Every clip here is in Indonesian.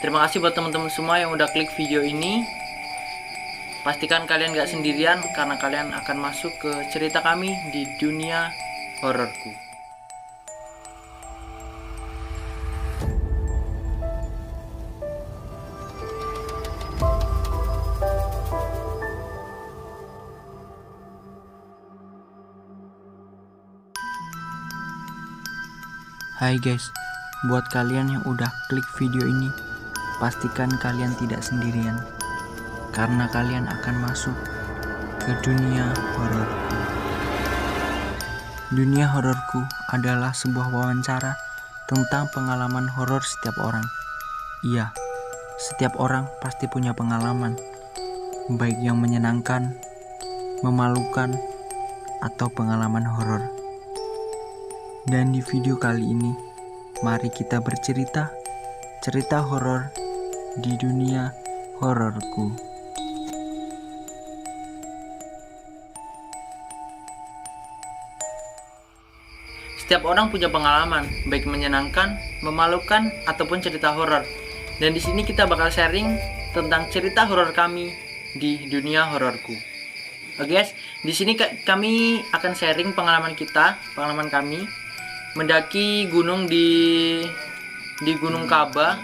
Terima kasih buat teman-teman semua yang udah klik video ini. Pastikan kalian gak sendirian karena kalian akan masuk ke cerita kami di dunia hororku. Hai guys, buat kalian yang udah klik video ini, pastikan kalian tidak sendirian karena kalian akan masuk ke dunia hororku. Dunia hororku adalah sebuah wawancara tentang pengalaman horor setiap orang. Iya, setiap orang pasti punya pengalaman, baik yang menyenangkan, memalukan, atau pengalaman horor. Dan di video kali ini, mari kita bercerita cerita horor di dunia hororku. Setiap orang punya pengalaman, baik menyenangkan, memalukan, ataupun cerita horor. Dan di sini kita bakal sharing tentang cerita horor kami di dunia hororku. Oke guys, di sini kami akan sharing pengalaman kami mendaki gunung di Gunung Kaba,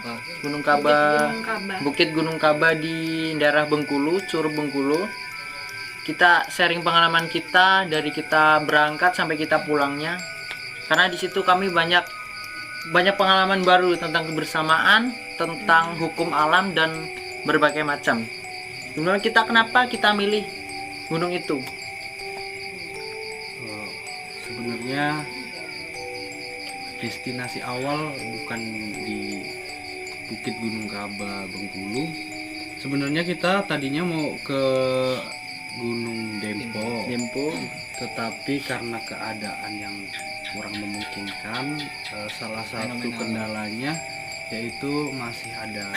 Bukit Gunung Kaba di daerah Bengkulu, Curug Bengkulu. Kita sharing pengalaman kita dari kita berangkat sampai kita pulangnya. Karena di situ kami banyak pengalaman baru tentang kebersamaan, tentang hukum alam dan berbagai macam. Kemudian kenapa kita milih gunung itu? Sebenarnya destinasi awal bukan di Bukit Gunung Kaba Bengkulu. Sebenarnya kita tadinya mau ke Gunung Dempo, tetapi karena keadaan yang kurang memungkinkan, salah satu kendalanya yaitu masih ada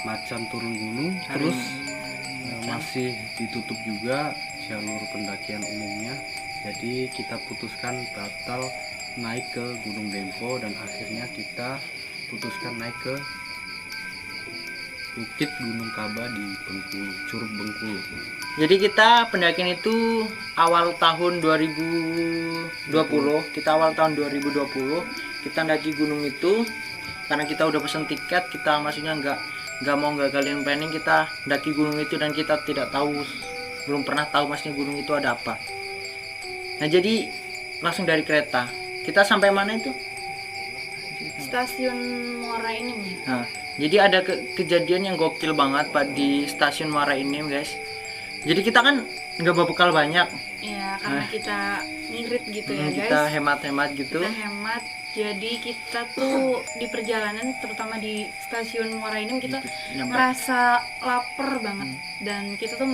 macan turun gunung, terus masih ditutup juga jalur pendakian umumnya. Jadi kita putuskan batal naik ke Gunung Dempo dan akhirnya kita putuskan naik ke Bukit Gunung Kaba di Bengkulu, Curug Bengkulu. Jadi kita pendakian itu awal tahun 2020. Kita kita mendaki gunung itu karena kita udah pesen tiket. Kita maksudnya nggak mau gagalin planning, kita mendaki gunung itu dan kita belum pernah tahu maksudnya gunung itu ada apa. Nah jadi langsung dari kereta kita sampai mana itu? Stasiun Muara Enim. Nah, jadi ada kejadian yang gokil banget Pak di stasiun Muara Enim guys. Jadi kita kan nggak bawa bekal banyak. Iya, karena kita ngirit gitu ya guys. Kita hemat-hemat gitu. Kita hemat. Jadi kita tuh di perjalanan, terutama di stasiun Muara Enim, kita merasa lapar banget. Dan kita tuh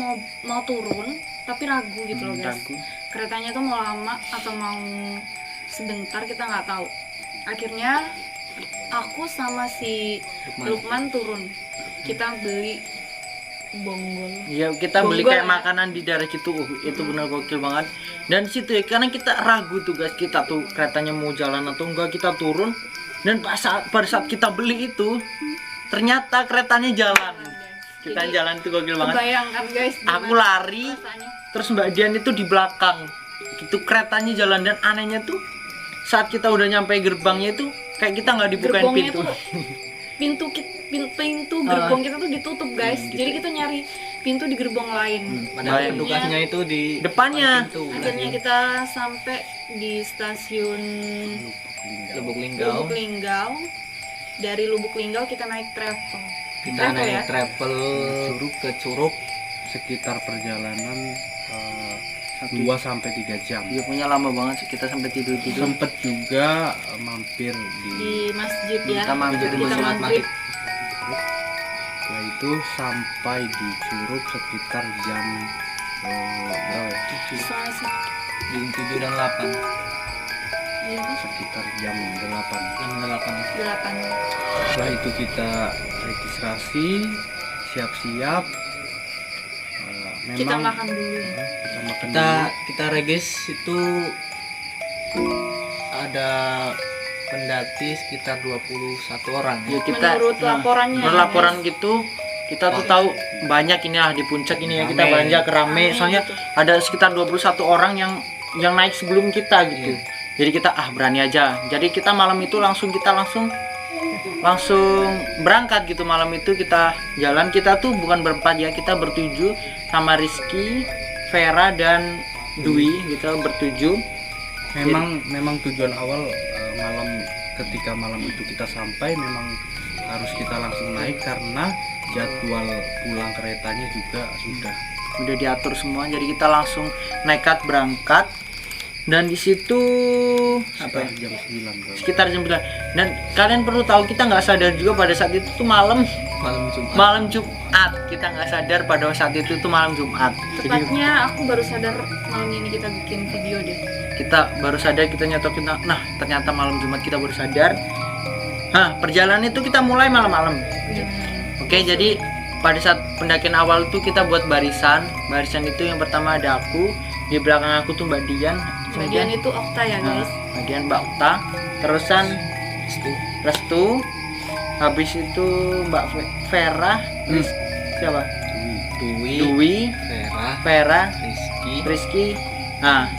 mau turun, tapi ragu gitu loh guys. Ragu. Keretanya tuh mau lama atau mau sebentar, kita nggak tahu. Akhirnya aku sama si Lukman turun. Kita beli bonggol. Iya, kita beli kayak ya? makanan di daerah situ. Itu benar gokil banget. Dan situ ya, karena kita ragu tuh guys, kita tuh keretanya mau jalan atau enggak, kita turun. Dan pada saat kita beli itu, ternyata keretanya jalan. Kita jadi, jalan tuh gokil banget. Bayangkan guys, Aku lari, rasanya. terus Mbak Dian itu di belakang. Itu keretanya jalan, dan anehnya tuh saat kita udah nyampe gerbangnya itu kayak kita nggak dibukain Gerbongnya pintu. Pintu gerbong kita tuh ditutup guys. Gitu. Jadi kita nyari pintu di gerbong lain. Padahal petugasnya itu di Depannya. pintu. Akhirnya kita sampai di stasiun Lubuk Lubuk Linggau. Dari Lubuk Linggau kita naik travel. Kita naik ya? travel ke Curug sekitar perjalanan 2-3 jam. Dia punya lama banget sih, kita sampai tidur. Sempet juga mampir Di masjid ya. Kita mampir di Kita masjid. maghrib. Setelah itu sampai di Curug sekitar jam berapa ya? Di 7 dan 8. Iya, Sekitar jam 8. 8. Setelah itu kita registrasi, siap-siap. Kita makan dulu. Kita regis itu ada pendaki sekitar 21 orang. Ya kita Menurut laporannya. menurut laporan gitu kita tuh tahu banyak ini lah di puncak ini ya, kita Rame. banyak rame Rame soalnya gitu. ada sekitar 21 orang yang naik sebelum kita gitu. Jadi kita berani aja. Jadi kita malam itu langsung berangkat gitu. Malam itu kita jalan, kita tuh bukan berempat ya, kita bertujuh sama Rizky, Vera dan Dwi, kita bertujuh. Memang tujuan awal ketika malam itu kita sampai memang harus kita langsung naik karena jadwal pulang keretanya juga Udah diatur semua, jadi kita langsung nekat berangkat. Dan di situ sekitar jam 9 bro. sekitar jam 9. Dan kalian perlu tahu kita nggak sadar juga pada saat itu tuh malam Jumat. Kita nggak sadar pada saat itu tuh malam Jumat. Jadi Tepatnya aku baru sadar malam ini kita bikin video deh. kita baru sadar, kita nyetokin, nah ternyata malam Jumat kita baru sadar. Nah, perjalanan itu kita mulai malam-malam. Oke, jadi pada saat pendakian awal tuh kita buat barisan itu yang pertama ada aku, di belakang aku tuh Mbak Dian. Bagian itu Okta ya guys. Bagian Mbak Okta, terusan Restu, habis itu Mbak Vera, siapa? Dwi, Vera, Rizky, nah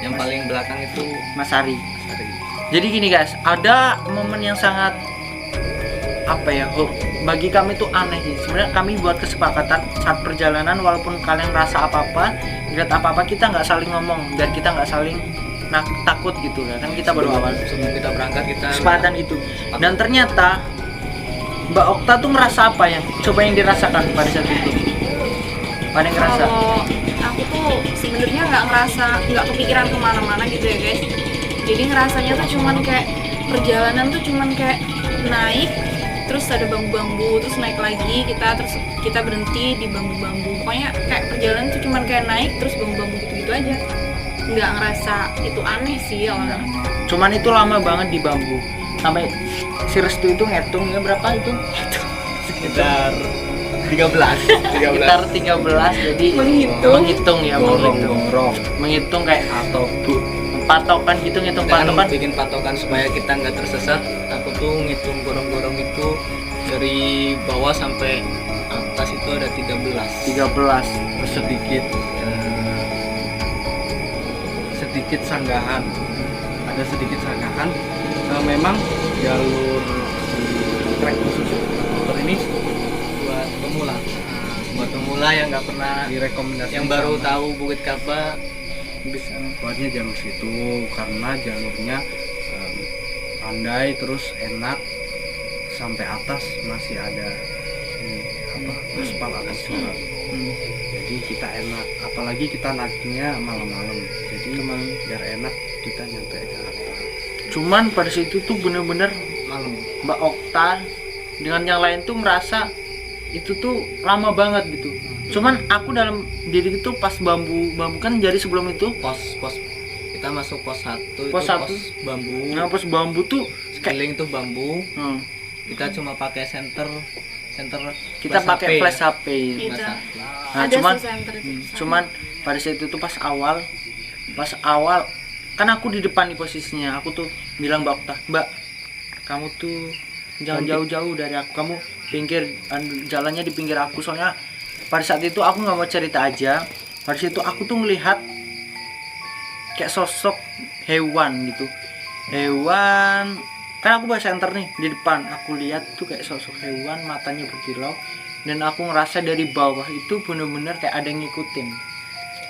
Yang paling belakang itu Mas Ari. Jadi gini guys, ada momen yang sangat bagi kami tuh aneh sih. Sebenarnya kami buat kesepakatan saat perjalanan, walaupun kalian merasa apa-apa, lihat apa-apa, kita nggak saling ngomong dan kita nggak saling takut gitu kan, kita baru awal. sebelum kita berangkat kita Kesepakatan itu. Dan ternyata Mbak Okta tuh merasa apa yang dirasakan pada saat itu? Pada yang ngerasa? Kalau aku tuh sebenarnya nggak kepikiran kemana-mana gitu ya guys. Jadi ngerasanya tuh cuman kayak perjalanan tuh cuman kayak naik, terus ada bambu-bambu, terus naik lagi terus kita berhenti di bambu-bambu. Pokoknya kayak perjalanan tuh cuman kayak naik terus bambu-bambu gitu aja. Nggak ngerasa itu aneh sih awalnya. Cuman itu lama banget di bambu. Sampai si Restu itu ngitung ya berapa itu? sekitar 13 Sekitar 13, jadi menghitung kayak Atau patokan gitu, ngitung dan patokan. bikin patokan supaya kita nggak tersesat. Aku tuh ngitung gorong-gorong itu dari bawah sampai atas itu ada 13. terus sedikit sanggahan, memang jalur trek khusus motor ini buat pemula yang nggak pernah, direkomendasikan, yang baru tahu Bukit Kaba bisa buatnya jalur situ karena jalurnya pandai, terus enak, sampai atas masih ada aspal atas juga. Jadi kita enak, apalagi kita naiknya malam-malam, jadi biar enak kita nyampe ke atas. Cuman pada situ tuh bener-bener Malam Mbak Okta dengan yang lain tuh merasa itu tuh lama banget gitu. Cuman aku dalam diri itu pas bambu kan jadi sebelum itu pos kita masuk pos 1 Pos itu satu. pos bambu. nah pas bambu tuh Sekeliling tuh bambu. hmm, Kita cuma pakai senter kita flash pakai HP. flash HP. Gitu. Nah, Ada cuman sih center itu. cuman pada saat itu pas awal kan aku di depan nih posisinya. Aku tuh bilang Mbak Okta, Mbak, kamu tuh jangan jauh-jauh dari aku, kamu jalannya di pinggir aku. Soalnya pada saat itu aku nggak mau cerita aja, pada situ aku tuh melihat kayak sosok hewan gitu, kan aku bawa senter nih di depan, aku lihat tuh kayak sosok hewan, matanya berkilau, dan aku ngerasa dari bawah itu bener-bener kayak ada yang ngikutin.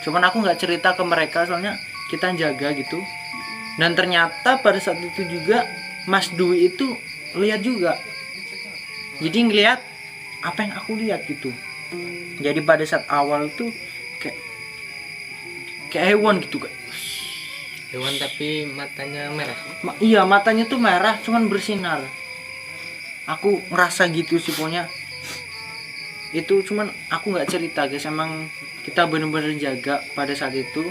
Cuman aku nggak cerita ke mereka soalnya kita jaga gitu. Dan ternyata pada saat itu juga Mas Dwi itu lihat juga, jadi ngeliat apa yang aku lihat gitu. Jadi pada saat awal tuh kayak hewan gitu, kayak Hewan tapi matanya merah. iya matanya tuh merah cuman bersinar. Aku ngerasa gitu sih pokoknya. Itu cuman aku nggak cerita guys, emang kita bener-bener jaga pada saat itu.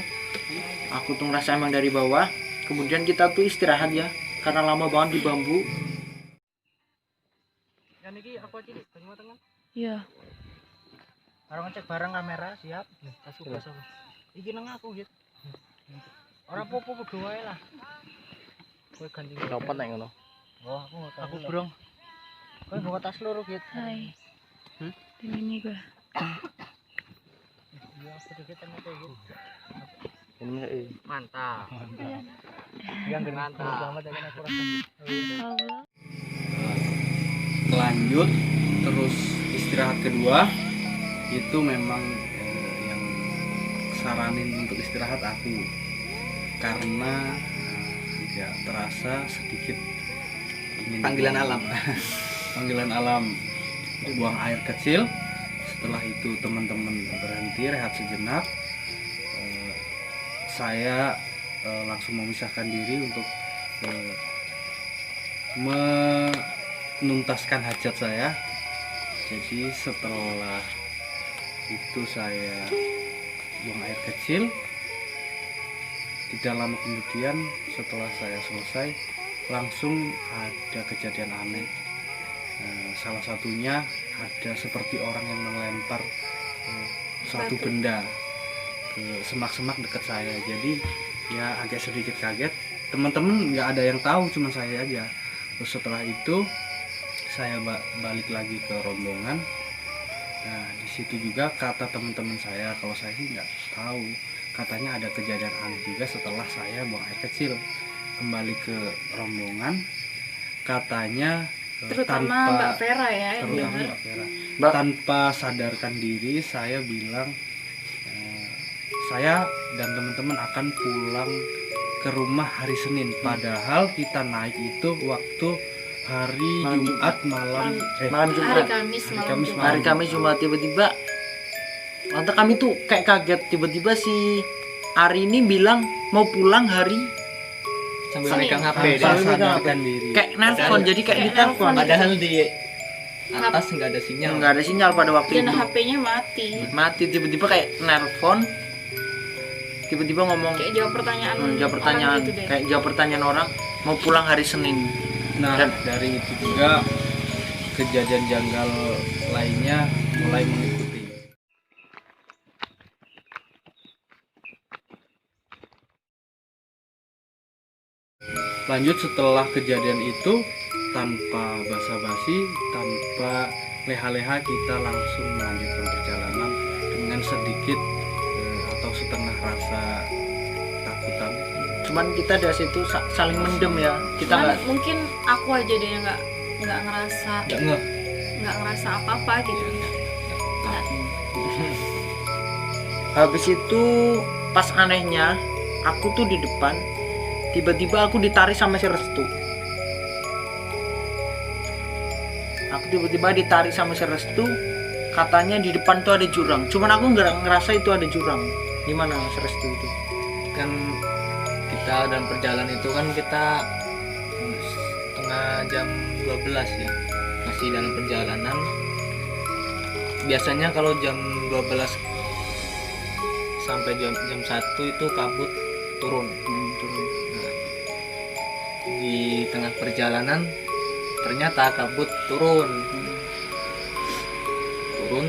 Aku tuh ngerasa emang dari bawah. Kemudian kita tuh istirahat ya, karena lama banget di bambu. Yang ini aku aja di tengah. Iya. Orang ngecek barang kamera siap. Kasih bahasa. Iki nang aku gitu. Orang popo berdua lah. Dapat nek ngono. Oh, Aku burung. Kowe bawa tas loro gitu. Hai. Di sini gue. Iya, sedikit sama kayak gitu. Ini Mantap. yang mantap. Selamat ya aku rasa. Allah. Lanjut terus istirahat kedua itu memang yang saranin untuk istirahat aku karena tidak terasa sedikit ingin Panggilan alam. panggilan alam buang air kecil. Setelah itu teman-teman berhenti rehat sejenak, saya langsung memisahkan diri untuk menuntaskan hajat saya. Jadi setelah itu saya buang air kecil. Tidak lama kemudian setelah saya selesai langsung ada kejadian aneh. Salah satunya ada seperti orang yang melempar suatu benda ke semak-semak dekat saya. Jadi ya agak sedikit kaget. Teman-teman nggak ada yang tahu, cuma saya aja. Terus setelah itu saya balik lagi ke rombongan. Nah di situ juga kata teman-teman saya, kalau saya sih nggak tahu, katanya ada kejadian aneh juga setelah saya buang air kecil. Kembali ke rombongan, katanya Terutama Mbak Vera ya yang terutama dengar. Mbak Vera, tanpa sadarkan diri saya bilang saya dan teman-teman akan pulang ke rumah hari Senin, padahal kita naik itu waktu hari Jumat malam Malam Hari Jumat. Kamis malam Kamis Jumat. malam. Hari Kamis Jumat tiba-tiba lantas kami tuh kayak kaget, tiba-tiba si Ari ini bilang mau pulang hari Sambil Senin. megang HP tanpa deh. Sambil megang sadarkan diri. kayak nelpon, jadi kayak Kayak ditelepon. nelpon. Padahal di atas nggak ada sinyal. Nggak ada sinyal pada waktu Dan itu. HP-nya mati. Mati, tiba-tiba kayak nelpon. Tiba-tiba ngomong Kayak jawab pertanyaan. jawab pertanyaan, orang gitu deh. kayak jawab pertanyaan orang mau pulang hari Senin. Nah Dan- dari itu juga kejadian janggal lainnya mulai mengikuti. Lanjut setelah kejadian itu, tanpa basa-basi, tanpa leha-leha, kita langsung melanjutkan perjalanan dengan sedikit atau setengah rasa takutan. Cuman kita dari situ saling mendem ya. Kita Cuman nggak mungkin aku aja deh yang nggak ngerasa apa-apa gitu. Nggak. habis itu pas anehnya aku tuh di depan, tiba-tiba aku ditarik sama si Restu. Aku tiba-tiba ditarik sama si Restu, katanya di depan tuh ada jurang. Cuman aku nggak ngerasa itu ada jurang. Gimana si Restu itu? Kan kita dalam perjalanan itu kan kita setengah jam 12 ya, masih dalam perjalanan. Biasanya kalau jam 12 sampai jam 1 itu kabut turun. Nah, di tengah perjalanan ternyata kabut turun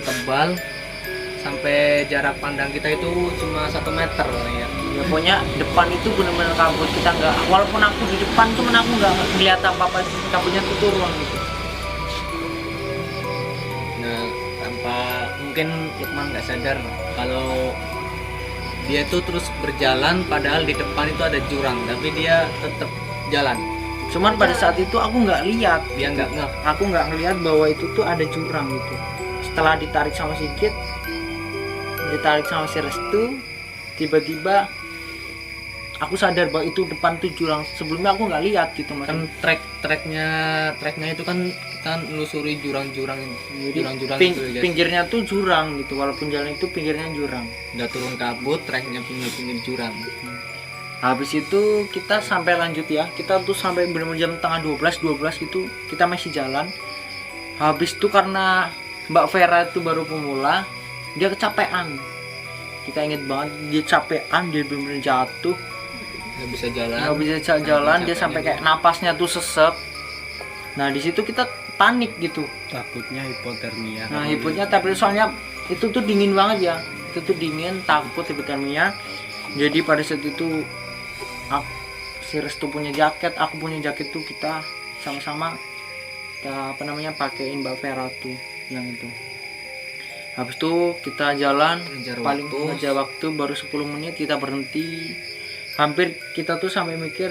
tebal sampai jarak pandang kita itu cuma 1 meter ya. Ya pokoknya depan itu benar-benar kabut, kita nggak, walaupun aku di depan cuman aku nggak ngeliat apa-apa, kabutnya tuh turun gitu. Nah, tanpa mungkin Lukman nggak sadar kalau dia itu terus berjalan padahal di depan itu ada jurang, tapi dia tetap jalan. Cuman pada saat itu aku nggak lihat, Dia nggak ngeh. aku nggak ngelihat bahwa itu tuh ada jurang gitu. Setelah ditarik sama si Kit, ditarik sama si Restu, tiba-tiba aku sadar bahwa itu depan tuh jurang. Sebelumnya aku nggak lihat gitu mas. Kan treknya itu kan kita nelusuri jurang-jurang Jadi itu ya, guys. pinggirnya tuh jurang gitu, walaupun jalan itu pinggirnya jurang. Udah turun kabut, treknya pinggir jurang. Habis itu kita sampai lanjut ya, kita tuh sampai benar-benar jam tengah 12 itu kita masih jalan. Habis itu karena Mbak Vera itu baru pemula, dia kecapean. Kita inget banget dia capean, dia benar-benar jatuh, Nggak bisa jalan. nggak bisa jalan, dia sampai kayak napasnya tuh sesek. Nah di situ kita panik gitu. Takutnya hipotermia. Nah hipotermia, tapi soalnya itu tuh dingin banget ya, itu tuh dingin, takut hipotermia. Jadi pada saat itu si si Restu punya jaket, aku punya jaket tuh, kita sama-sama kita pakein Mbak Vera tuh yang itu. Habis itu kita jalan, paling ngejar waktu baru 10 menit kita berhenti. Hampir kita tuh sampai mikir,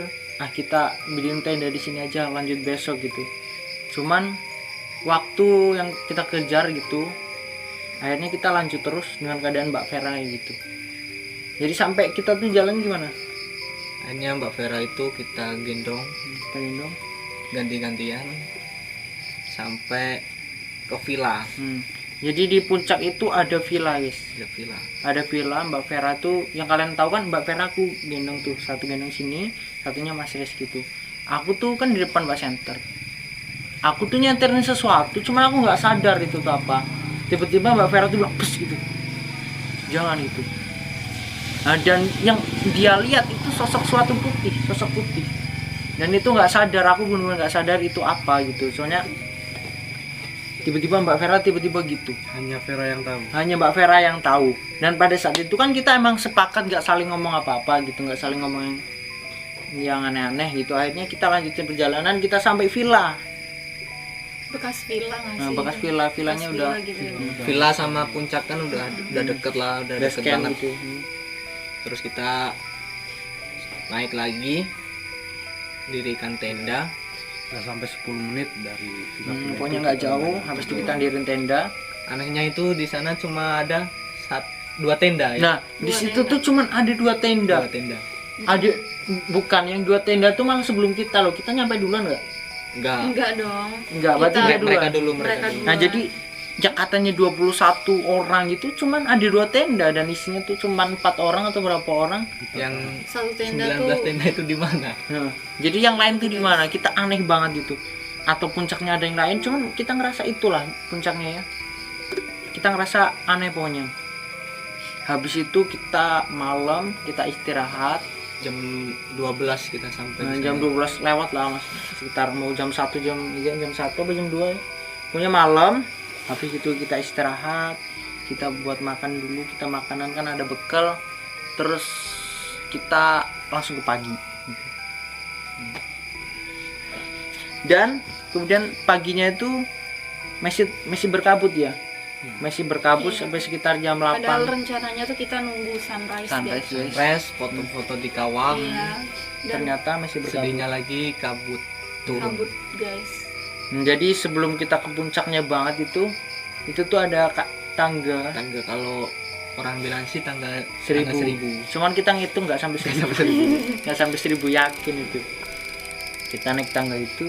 kita bikin tenda di sini aja, lanjut besok gitu. Cuman waktu yang kita kejar gitu, akhirnya kita lanjut terus dengan keadaan Mbak Vera gitu. Jadi sampai kita tuh jalan gimana? Akhirnya Mbak Vera itu kita gendong ganti-gantian sampai ke villa. Jadi di puncak itu ada villa, guys. Ada villa Mbak Vera tuh, yang kalian tahu kan Mbak Vera aku gendong tuh, satu gendong sini, satunya Mas Res gitu. Aku tuh kan di depan Mbak Center. Aku tuh nyenterin sesuatu, cuma aku nggak sadar itu tuh apa. Tiba-tiba Mbak Vera tuh bilang, "Pes," gitu. Jangan itu. Nah, dan yang dia lihat itu sosok putih. Dan itu nggak sadar, aku benar-benar nggak sadar itu apa gitu. Soalnya tiba-tiba Mbak Vera tiba-tiba gitu. Hanya Vera yang tahu. Hanya Mbak Vera yang tahu. Dan pada saat itu kan kita emang sepakat nggak saling ngomong apa-apa gitu, nggak saling ngomong yang aneh-aneh gitu. Akhirnya kita lanjutin perjalanan, kita sampai villa. Bekas villa nggak sih? Nah, bekas villanya Bekas udah villa gitu. Villa sama puncak kan udah deket lah, udah base deket camp banget. gitu. Terus kita naik lagi, dirikan tenda. Nggak sampai 10 menit dari villa. Pokoknya nggak jauh. Habis itu kita dirin tenda. Anehnya itu di sana cuma ada 2 tenda ya. Nah, di situ tuh cuman ada 2 tenda. 2 tenda. Ada bukan yang 2 tenda tuh malah sebelum kita loh. Kita nyampe duluan nggak? Enggak dong. Enggak, berarti Kita- mereka Mereka Mereka dulu. Nah, jadi katanya 21 orang itu cuman ada 2 tenda dan isinya tuh cuman 4 orang atau berapa orang. Yang Satu tenda 19 tuh tenda itu di mana? Nah, jadi yang lain tuh di mana? Kita aneh banget gitu. Atau puncaknya ada yang lain, cuman kita ngerasa itulah puncaknya ya. Kita ngerasa aneh pokoknya. Habis itu kita malam, kita istirahat. Jam 12 kita sampai Nah, di jam sana. 12 lewat lah Mas. Sekitar mau jam 1 jam 1 apa jam 2 ya. Pokoknya malam. Habis itu kita istirahat. Kita buat makan dulu, kita makanan kan ada bekal. Terus kita langsung ke pagi. Dan kemudian paginya itu masih berkabut ya. Masih berkabut Iya. sampai sekitar jam 8. padahal rencananya tuh kita nunggu sunrise, Sunrise, guys. guys. Res, foto-foto di kawah. Iya. Dan Ternyata masih berkabut. Sedihnya lagi kabut turun. kabut, guys. Jadi sebelum kita ke puncaknya banget itu tuh ada tangga Tangga kalau orang bilang sih tangga 1000. 1000. Cuman kita ngitung nggak sampai 1000. Nggak sampai 1000, yakin itu. Kita naik tangga itu.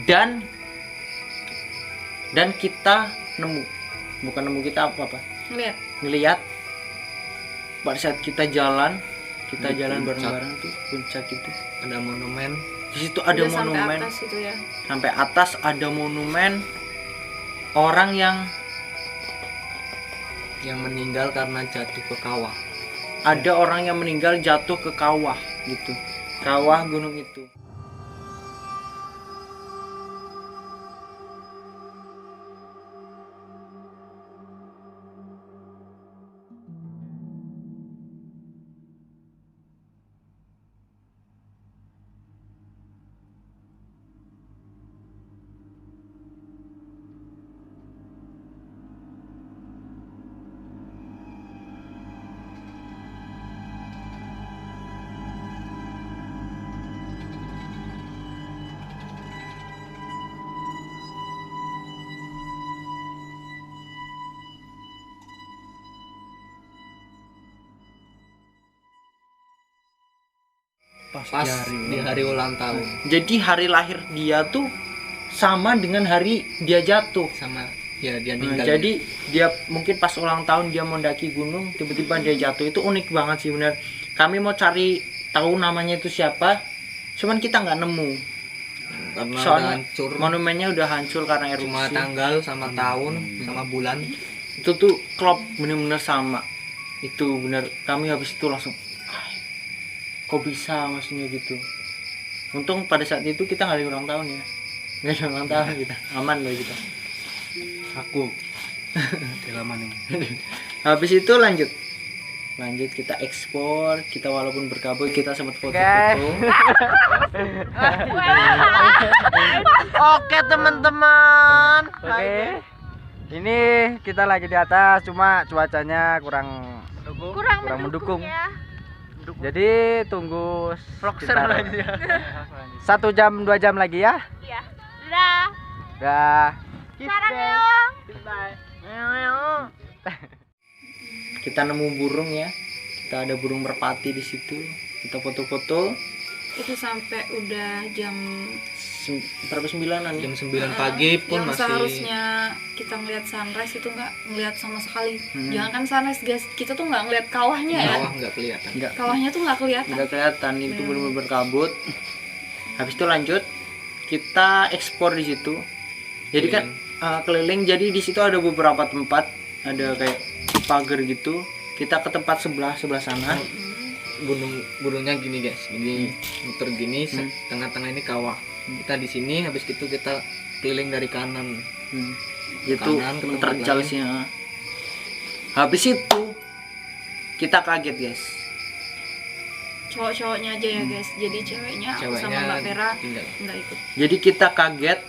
Dan kita kita Ngeliat. ngelihat pada saat kita jalan Di puncak. bareng-bareng tuh puncak itu, Ada monumen di situ ada Udah sampai monumen atas itu ya. sampai atas ada monumen orang yang meninggal karena jatuh ke kawah. ada orang yang meninggal jatuh ke kawah gitu, kawah gunung itu. Pas di hari ulang tahun Jadi hari lahir dia tuh sama dengan hari dia jatuh. sama ya dia Nah, meninggal. jadi dia mungkin pas ulang tahun dia mau mendaki gunung, tiba-tiba dia jatuh. Itu unik banget sih benar. Kami mau cari tahu namanya itu siapa, cuman kita nggak nemu. karena udah Soalnya hancur. monumennya udah hancur karena Cuma erupsi. tanggal sama tahun sama bulan. Itu tuh klop bener-bener sama. Itu bener, kami habis itu langsung, "Ah, kok bisa maksudnya gitu." Untung pada saat itu kita nggak ada ulang tahun ya, nggak ada ulang tahun kita, aman loh kita. Aku kelamaan ini. Habis itu lanjut kita ekspor, kita walaupun berkabut kita sempat foto-foto. Oke teman-teman. Oke. Ini kita lagi di atas, cuma cuacanya kurang mendukung. Jadi tunggu sekitar 1 jam 2 jam lagi ya. Iya. Dah. Dah. Sarang Kita nemu burung ya, kita ada burung merpati di situ, kita foto-foto. Itu sampai udah jam Berapa 9-an ya? Jam 9 pagi pun yang masih seharusnya kita ngeliat sunrise itu nggak ngeliat sama sekali. Jangan kan sunrise guys, kita tuh nggak ngeliat kawahnya ya. bawah nggak kelihatan. Kawahnya tuh nggak kelihatan. Nggak kelihatan, itu benar-benar berkabut. Habis itu lanjut kita ekspor di situ. Jadi kan keliling, jadi di situ ada beberapa tempat, ada kayak pagar gitu. Kita ke tempat sebelah sana. Gunungnya gini guys, gini muter gini, tengah-tengah ini kawah. Kita di sini, habis itu kita keliling dari kanan. Itu Kanan, ke tempat terjal lain. sih. Habis itu kita kaget guys. Cowok-cowoknya aja ya guys. Jadi ceweknya aku sama Ceweknya Mbak Vera tinggal. nggak ikut. Jadi kita kaget,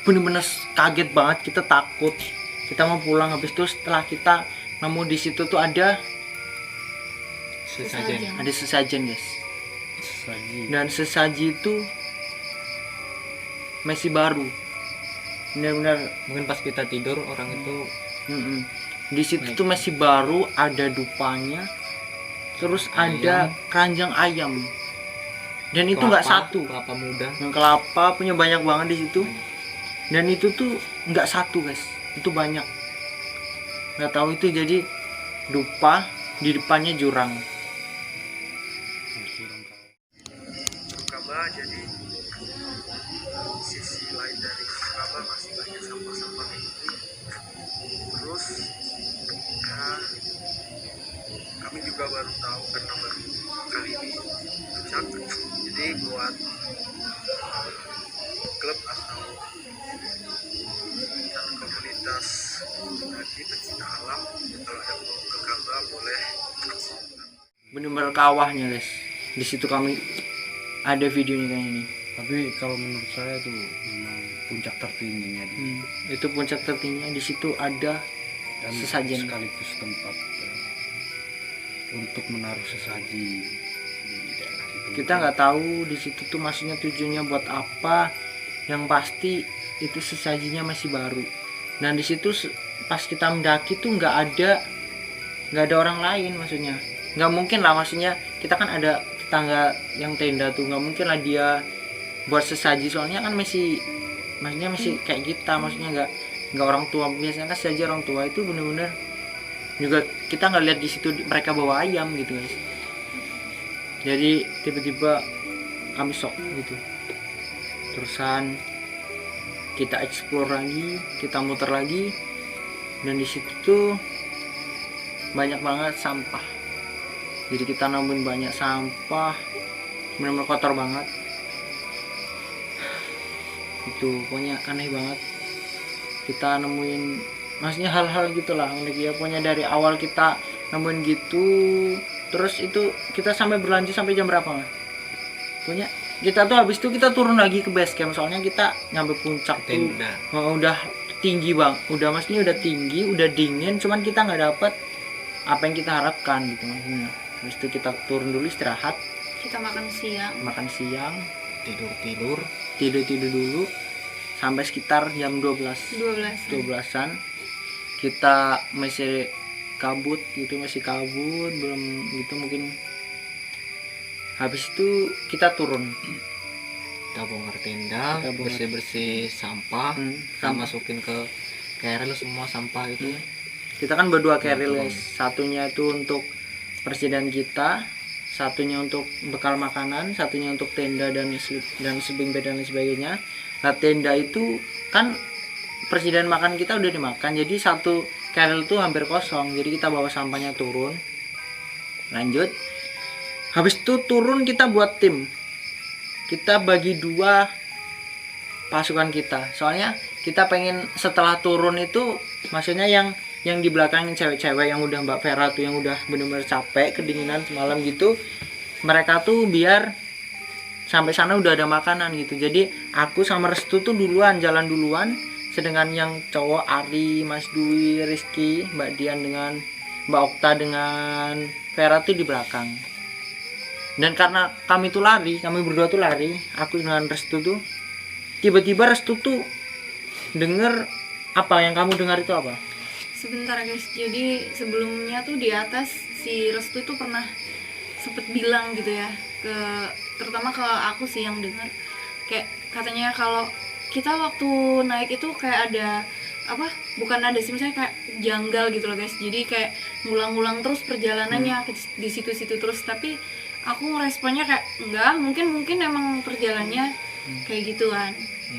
bener-bener kaget banget, kita takut. Kita mau pulang, habis itu setelah kita nemu di situ tuh ada Sesajen. sesajen guys. Sesaji. Dan sesaji itu masih baru, benar-benar. Mungkin pas kita tidur orang itu Di situ tuh masih baru, ada dupanya, terus ada keranjang ayam, dan itu nggak satu. kelapa muda. Yang kelapa punya banyak banget di situ, dan itu tuh nggak satu guys, itu banyak. Nggak tahu itu jadi dupa, di depannya jurang. Kaba, jadi sisi lain dari Kaba masih banyak sampah-sampah kayak gitu. Terus ya, kami juga baru tahu karena baru kali ini puncak. Jadi buat klub atau komunitas lagi pecinta alam, kalau ada mau ke Kaba boleh. Bener-bener kawahnya guys. Di situ kami ada videonya kayak ini. Tapi kalau menurut saya tuh memang puncak tertingginya Itu puncak tertingginya, di situ ada dan sesajen. sekaligus tempat untuk menaruh sesaji di daerah itu. Kita nggak tahu di situ tuh maksudnya tujuannya buat apa. Yang pasti itu sesajinya masih baru. Dan di situ pas kita mendaki tuh nggak ada orang lain, maksudnya nggak mungkin lah, maksudnya kita kan ada tetangga yang tenda tuh, nggak mungkin lah dia buat sesaji, soalnya kan maksudnya masih kayak kita, maksudnya nggak orang tua. Biasanya kan sesaji orang tua itu bener-bener juga kita nggak lihat di situ mereka bawa ayam gitu guys. Jadi tiba-tiba kami shock gitu. Terusan kita explore lagi, kita muter lagi, dan di situ tuh banyak banget sampah. Jadi kita nemuin banyak sampah, benar-benar kotor banget. Itu pokoknya aneh banget. Kita nemuin, maksudnya hal-hal gitulah unik ya. Pokoknya dari awal kita nemuin gitu, terus itu kita sampai berlanjut sampai jam berapa nggak? Pokoknya kita tuh habis itu kita turun lagi ke base camp, soalnya kita nyampe puncak tuh Tenda. udah tinggi bang, udah maksudnya udah tinggi, udah dingin, cuman kita nggak dapet apa yang kita harapkan gitu maksudnya. Habis itu kita turun dulu istirahat, Kita makan siang Tidur. tidur dulu sampai sekitar jam 12 12. 12-an. Kita masih kabut belum gitu mungkin. Habis itu kita turun, Kita bongkar tenda, Kita bongkar. bersih sampah, kita sampah. masukin ke keril semua sampah itu. Kita kan berdua keril guys, satunya itu untuk persediaan kita, satunya untuk bekal makanan, satunya untuk tenda dan sleeping bed dan lain sebagainya. Nah tenda itu kan persediaan makan kita udah dimakan, jadi satu keril tuh hampir kosong, jadi kita bawa sampahnya turun. Lanjut, habis itu turun kita buat tim kita bagi dua pasukan kita. Soalnya kita pengen setelah turun itu, maksudnya yang di belakang cewek-cewek yang udah Mbak Vera tuh yang udah bener-bener capek kedinginan semalam gitu, mereka tuh biar sampai sana udah ada makanan gitu. Jadi aku sama Restu tuh jalan duluan, sedangkan yang cowok Ari, Mas Dwi, Rizky, Mbak Dian dengan Mbak Okta dengan Vera tuh di belakang. Dan karena kami berdua tuh lari, aku dengan Restu tuh, tiba-tiba Restu tuh denger apa yang kamu dengar itu apa? Sebentar guys, jadi sebelumnya tuh di atas si Restu itu pernah sempet bilang gitu ya, terutama ke aku sih yang dengar, kayak katanya kalau kita waktu naik itu kayak ada apa, bukan ada sih, misalnya kayak janggal gitu loh guys. Jadi kayak ngulang-ngulang terus perjalanannya di situ-situ terus, tapi aku ngeresponnya kayak enggak, mungkin emang perjalanannya kayak gitu kan.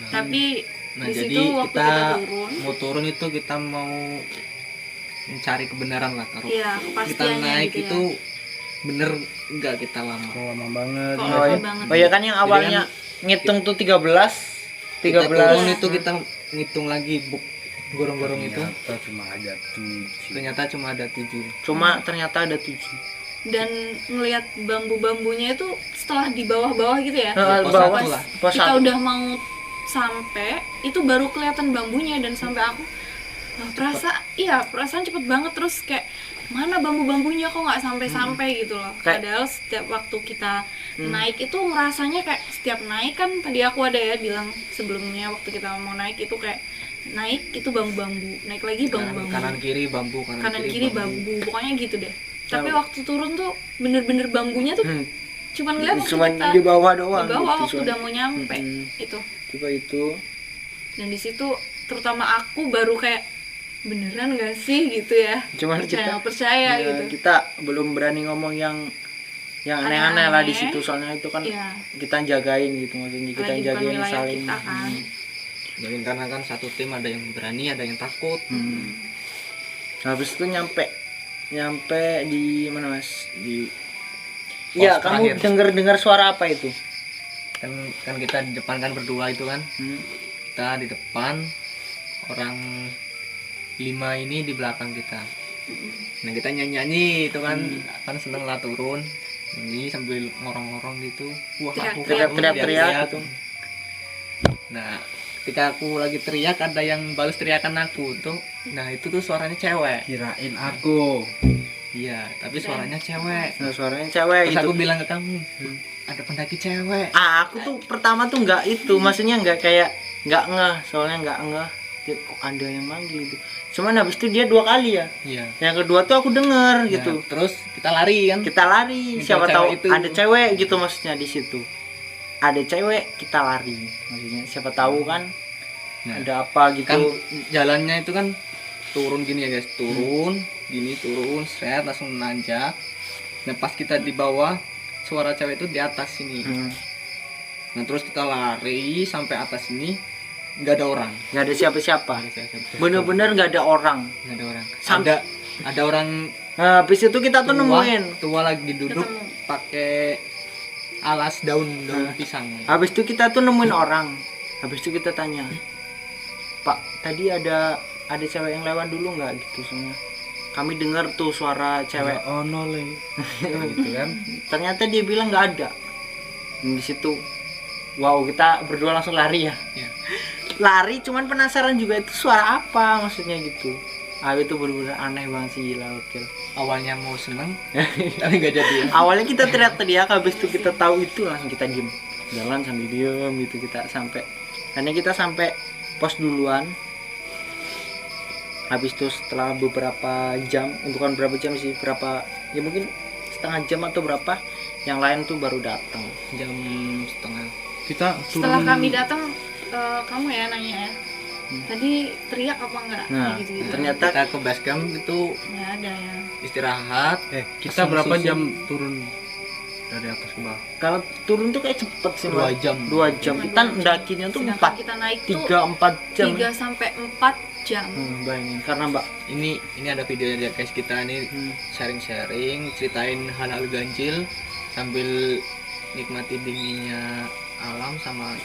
Tapi di jadi situ waktu kita turun, mau turun itu kita mau mencari kebenaran lah, kalau iya, kita kepastiannya naik gitu itu ya. bener nggak kita lama. Lama banget. Kok Oh, lama iya. banget. Oh ya kan yang awalnya ngitung tuh 13 Kita turun itu kita ngitung lagi gorong-gorong itu, Ternyata cuma ada 7. ternyata ada 7. Dan ngelihat bambu-bambunya itu setelah di bawah-bawah gitu ya, pos Bawah satu lah. pos kita 1. udah mau sampai itu baru kelihatan bambunya, dan sampai aku perasaan cepet banget, terus kayak mana bambu-bambunya kok nggak sampai-sampai gitu loh. Padahal setiap waktu kita naik itu ngerasanya kayak setiap naik kan, tadi aku ada ya bilang sebelumnya waktu kita mau naik itu kayak naik itu bambu-bambu, naik lagi bambu-bambu, kanan kiri bambu, kanan kiri bambu, pokoknya gitu deh. Tapi waktu turun tuh bener-bener bambunya tuh cuman lihat waktu Cuman kita di bawah doang di bawah gitu, waktu udah mau nyampe itu. Tiba itu Dan di situ terutama aku baru kayak beneran gak sih gitu ya, cuman percaya ya, gitu. kita belum berani ngomong yang aneh-aneh lah di Aneh-aneh. situ, soalnya itu kan Iya, kita jagain gitu, maksudnya kita lagi bukan jagain wilayah saling. kita kan. Jadi karena kan satu tim ada yang berani, ada yang takut. Habis itu nyampe di mana Mas? Di Pos Iya, terakhir. kamu dengar suara apa itu? Kan kita di depan kan berdua itu kan, kita di depan, orang 5 ini di belakang kita. Nah kita nyanyi itu kan, kan seneng lah turun ini sambil ngorong-ngorong gitu. Wah, aku Teriak-teriak gitu. Nah ketika aku lagi teriak, ada yang balas teriakan aku tuh. Nah itu tuh suaranya cewek. Kirain aku. Iya, tapi suaranya cewek. Nah, suaranya cewek Terus gitu. aku bilang ke kamu, ada pendaki cewek. Aku tuh pertama tuh nggak itu, maksudnya nggak kayak nggak ngeh, soalnya nggak ngeh. Dia kok ada yang manggil gitu. Cuman habis itu dia 2 kali ya. Iya. Yang kedua tuh aku denger Nah, gitu. terus kita lari kan. Kita lari, Ngejar siapa cewek tahu itu. ada cewek gitu, maksudnya di situ. Ada cewek, kita lari. Maksudnya siapa tahu kan Nah, ada apa gitu. kan jalannya itu kan turun gini ya guys, turun gini, turun set langsung nanjak. Nah pas kita di bawah, suara cewek itu di atas sini. Nah terus kita lari sampai atas sini, nggak ada orang, Nggak ada siapa-siapa. Bener-bener nggak ada orang. nggak ada orang. Sam- Ada orang Nah, habis itu kita tuh nemuin. tua lagi duduk pakai alas daun pisang. Habis itu kita tuh nemuin orang. Habis itu kita tanya, Pak, tadi ada cewek yang lewat dulu nggak gitu, soalnya kami dengar tuh suara cewek. Ono le. Gitu kan. Ternyata dia bilang nggak ada. Dan di situ, wow, kita berdua langsung lari ya. Iya. Lari, cuman penasaran juga itu suara apa maksudnya gitu. Itu bener-bener aneh banget sih, gila, oke. Awalnya mau seneng, tapi nggak jadi. Awalnya kita teriak-teriak, habis itu kita tahu itu langsung kita diem, jalan sambil diem gitu. Kita sampai, karena kita sampai pos duluan. Habis itu setelah beberapa jam, bukan berapa jam sih, berapa ya mungkin setengah jam atau berapa, yang lain tuh baru datang. Jam setengah. Kita Setelah turun. kami datang, kamu ya nanya ya, tadi teriak apa enggak? Nah, Kayak gitu-gitu. ternyata Kita ke base camp itu Nggak ada ya. istirahat. Kita berapa jam turun dari atas ke bawah? kalau turun tuh kayak cepet sih, 2 Mbak. jam. 2 jam. Kita mendakinya tuh Sedangkan kita naik tuh 3-4 jam. 3 sampai 4 jam. Bayangin, karena Mbak, Ini ada videonya guys, kita ini sharing-sharing, ceritain hal-hal ganjil sambil nikmati dinginnya alam sama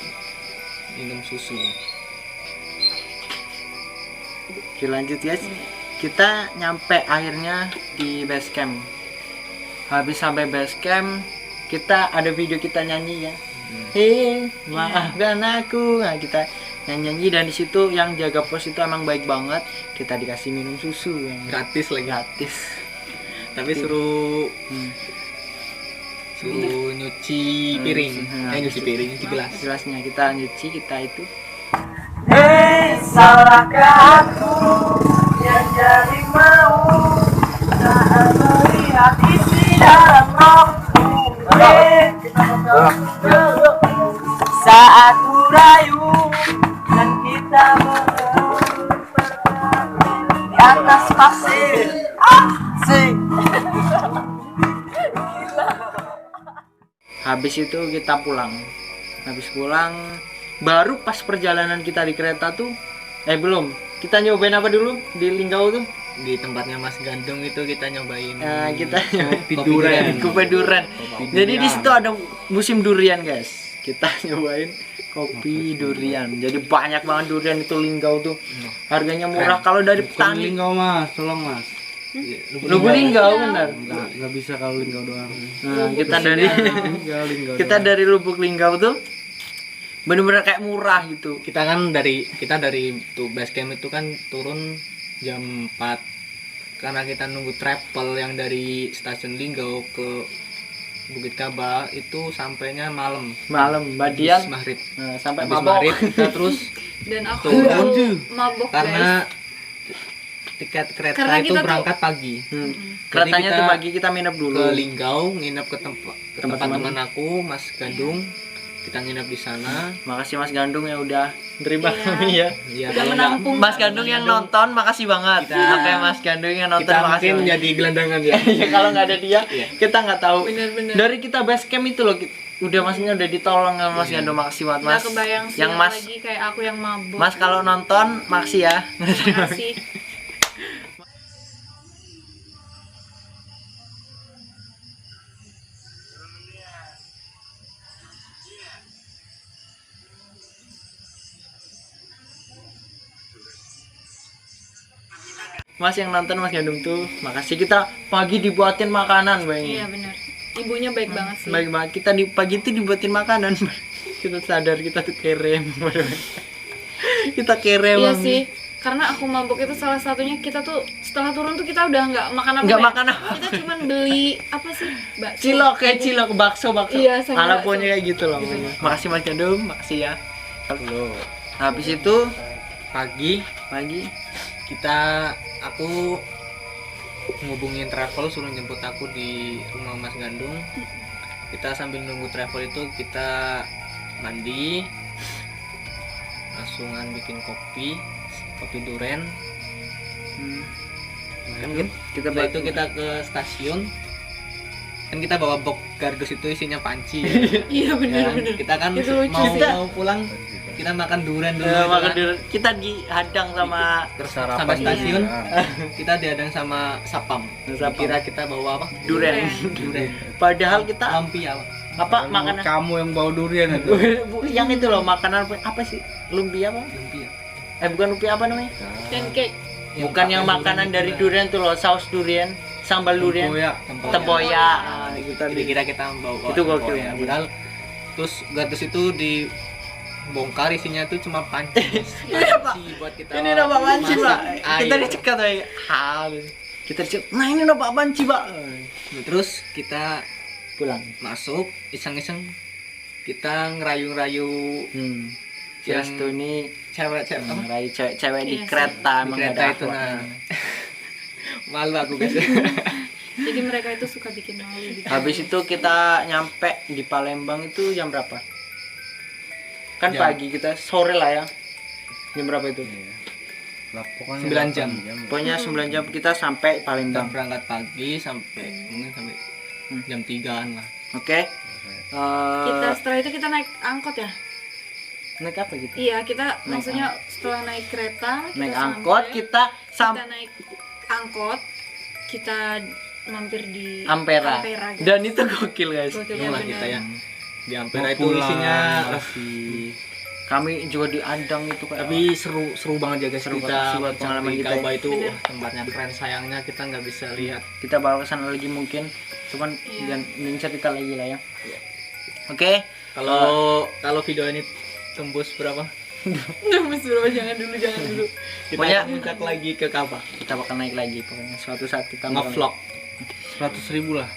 minum susu. Oke, lanjut ya. Kita nyampe akhirnya di base camp. Habis sampai base camp, kita ada video kita nyanyi ya. Maafkan aku. Nah, kita nyanyi dan di situ yang jaga pos itu emang baik banget. Kita dikasih minum susu yang Gratis lagi. gratis. Tapi suruh nyuci piring. Nyuci piring, nyuci gelas. Gelasnya kita nyuci, kita itu Salahkah aku yang jadi mau saat melihat isi dalam rohku? Saat ku rayu dan kita di atas pasir. Asik. Habis itu kita pulang. Habis pulang baru pas perjalanan kita di kereta tuh belum. Kita nyobain apa dulu di Linggau tuh? Di tempatnya Mas Gandung itu kita nyobain Kita kopi durian. kopi durian. Jadi di situ ada musim durian, guys. Kita nyobain kopi durian. Jadi banyak banget durian itu Linggau tuh. Harganya murah kalau dari petani. Linggau mas, tolong mas. Lubu Linggau benar. Nggak bisa kalau Linggau doang. Nah, kita dari Lubuk Linggau tuh bener-bener kayak murah gitu. Kita dari tuh base camp itu kan turun jam 4 karena kita nunggu travel yang dari stasiun Linggau ke Bukit Kaba itu sampainya malam Badian maghrib. sampai Habis mabok. maghrib kita terus Dan aku Turun. mabok karena guys. tiket kereta Karena itu kita tuh- berangkat pagi. Keretanya kita tuh pagi kita nginep dulu. Ke Linggau nginep ke tempat Teman-teman. teman aku Mas Gandung. Kita nginep di sana. Makasih Mas Gandung yang udah nerima Iya. kami ya. Iya, Udah kalau menampung. Mas Gandung yang nonton makasih banget. Oke Mas Gandung yang nonton kita makasih. mungkin banget. jadi gelandangan ya. Ya kalau nggak ada dia Iya. kita nggak tahu. Bener-bener. Dari kita base camp itu loh udah maksudnya udah ditolong sama Mas Gandung, makasih banget Nggak Mas. kebayang sih Yang Mas lagi kayak aku yang mabuk. Mas kalau nonton makasih ya. Terima kasih. Mas yang nonton Mas Gandung tuh makasih. Kita pagi dibuatin makanan Iya bayangin. benar. Ibunya baik banget sih. Baik banget kita di pagi itu dibuatin makanan. Kita sadar kita tuh kere. Kita kere Iya banget. sih. Karena aku mabuk itu salah satunya kita tuh setelah turun tuh kita udah nggak makan apa. Nggak ya. makan apa. Kita cuman beli apa sih? Bakso. Cilok bakso. Iya, sama ala bakso. pokoknya kayak gitu loh. Makasih Mas Gandung, makasih ya. Habis itu Pagi pagi aku ngubungin travel suruh jemput aku di rumah Mas Gandung. Kita sambil nunggu travel itu kita mandi, langsungan bikin kopi duren. Kan kita setelah itu kita ke stasiun. Kan kita bawa box kardus itu isinya panci. Iya Ya, benar-benar. kita kan Itu lucu sih. mau pulang kita makan durian dulu gitu makan kan. dulu. Kita dihadang sama Sampai stasiun kita dihadang sama sapam. Sapam. Kira kita bawa apa? durian. Durian. Padahal kita Lumpia. apa makanan Kamu yang bawa durian itu. yang itu loh makanan apa sih? Lumpia apa? Lumpia. Bukan lumpia apa namanya? Pancake. Bukan yang makanan dari durian tuh loh, saus durian, sambal durian, tempoyak. Nah, itu tadi. Kira kita bawa Itu gokil. tempoyak. Padahal terus kardus itu dibongkar isinya tuh cuma panci. Panci buat kita. Ini udah Pak Panci, masak Pak. air. Kita dicekat ya. Kita dicekat. Nah, ini udah Pak Panci, Pak. Terus kita Pulang. masuk iseng-iseng kita ngerayu-rayu Yang Yang- tuh ini cewek-cewek apa? ngerayu cewek-cewek di Iya sih. kereta Di emang kereta nggak ada itu, akhlaknya. nah. Malu aku guys. Jadi mereka itu suka bikin malu gitu. Habis itu kita nyampe di Palembang itu jam berapa? Kan Jam- pagi kita sore lah ya. Jam berapa itu? Lah, pokoknya 9 jam. Pokoknya 9 jam kita sampai Kita Palembang. berangkat pagi sampai mungkin sampai jam 3-an lah. Oke. Kita setelah itu kita naik angkot ya. Naik apa gitu? Iya, kita maksudnya setelah naik kereta, kita Naik sampai, angkot kita kita naik angkot, kita mampir di Ampera. guys. Dan itu gokil guys. Gokil Inilah bener. kita ya. Di Ampera itu Pulang, isinya masih Kami juga di Andang itu kayak tapi seru banget ya guys. Seru Kita banget sih buat mencari pengalaman kita Ka'bah itu Bener. wah, tempatnya keren, sayangnya kita nggak bisa lihat. kita bakal kesana lagi mungkin, cuman Iya. jangan ingin cerita lagi lah ya. Oke, Kalau video ini tembus berapa? jangan dulu. Kita Pokoknya- akan puncak lagi ke Ka'bah. kita bakal naik lagi pokoknya suatu saat kita bakal- Nge-vlog. 100.000 lah.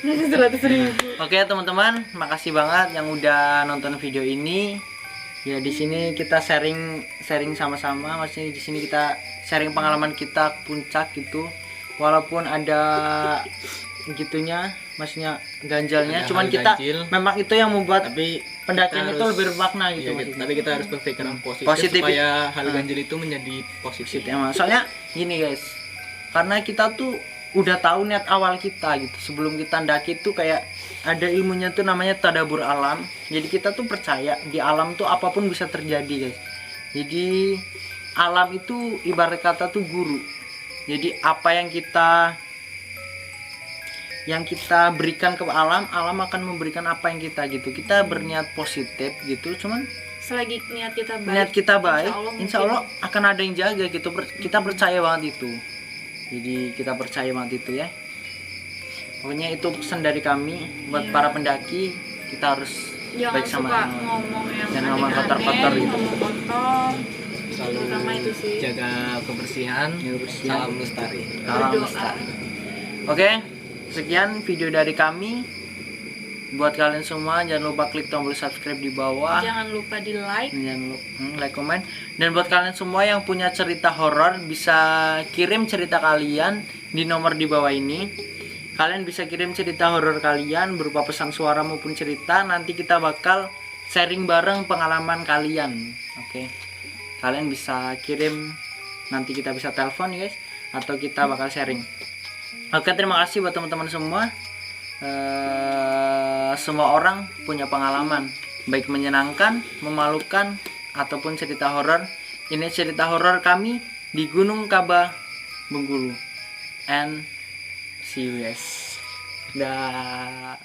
100.000. Oke teman-teman, makasih banget yang udah nonton video ini. Ya di sini kita sharing sama-sama, maksudnya di sini kita sharing pengalaman kita puncak gitu. Walaupun ada gitunya, maksudnya ganjalnya, Ada cuman hal kita ganjil. memang itu yang membuat Tapi pendakian kita itu harus- lebih bermakna gitu. iya, maksudnya. tapi kita harus berpikiran positif, Positif. supaya hal ganjil itu menjadi positif. Positif emang. Soalnya gini guys, karena kita tuh udah tahu niat awal kita gitu. Sebelum kita ndaki tuh kayak ada ilmunya tuh namanya tadabur alam. Jadi kita tuh percaya di alam tuh apapun bisa terjadi guys. Jadi alam itu ibarat kata tuh guru. Jadi apa yang kita berikan ke alam, alam akan memberikan apa yang kita gitu. Kita berniat positif gitu, cuman Selagi niat kita baik, niat kita baik, insya Allah mungkin. akan ada yang jaga gitu. Kita percaya banget itu. Jadi kita percaya banget itu ya. Pokoknya itu pesan dari kami buat Iya. para pendaki, kita harus Jangan baik sama suka ngomong yang jangan ngomong aneh-aneh, kotor-kotor gitu. ngomong kotor. Selalu Terutama itu sih. jaga kebersihan. Jaga kebersihan. Salam lestari. Salam Berdoa. lestari. Oke, sekian video dari kami. Buat kalian semua jangan lupa klik tombol subscribe di bawah. Jangan lupa di like. Jangan lupa like, comment. Dan buat kalian semua yang punya cerita horor bisa kirim cerita kalian di nomor di bawah ini. Kalian bisa kirim cerita horor kalian berupa pesan suara maupun cerita. Nanti kita bakal sharing bareng pengalaman kalian. Oke. Kalian bisa kirim, nanti kita bisa telepon guys, atau kita bakal sharing. Oke, terima kasih buat teman-teman semua. Semua orang punya pengalaman, baik menyenangkan, memalukan, ataupun cerita horor. Ini cerita horor kami di Gunung Ka'bah, Bengkulu. And see you guys. Dah.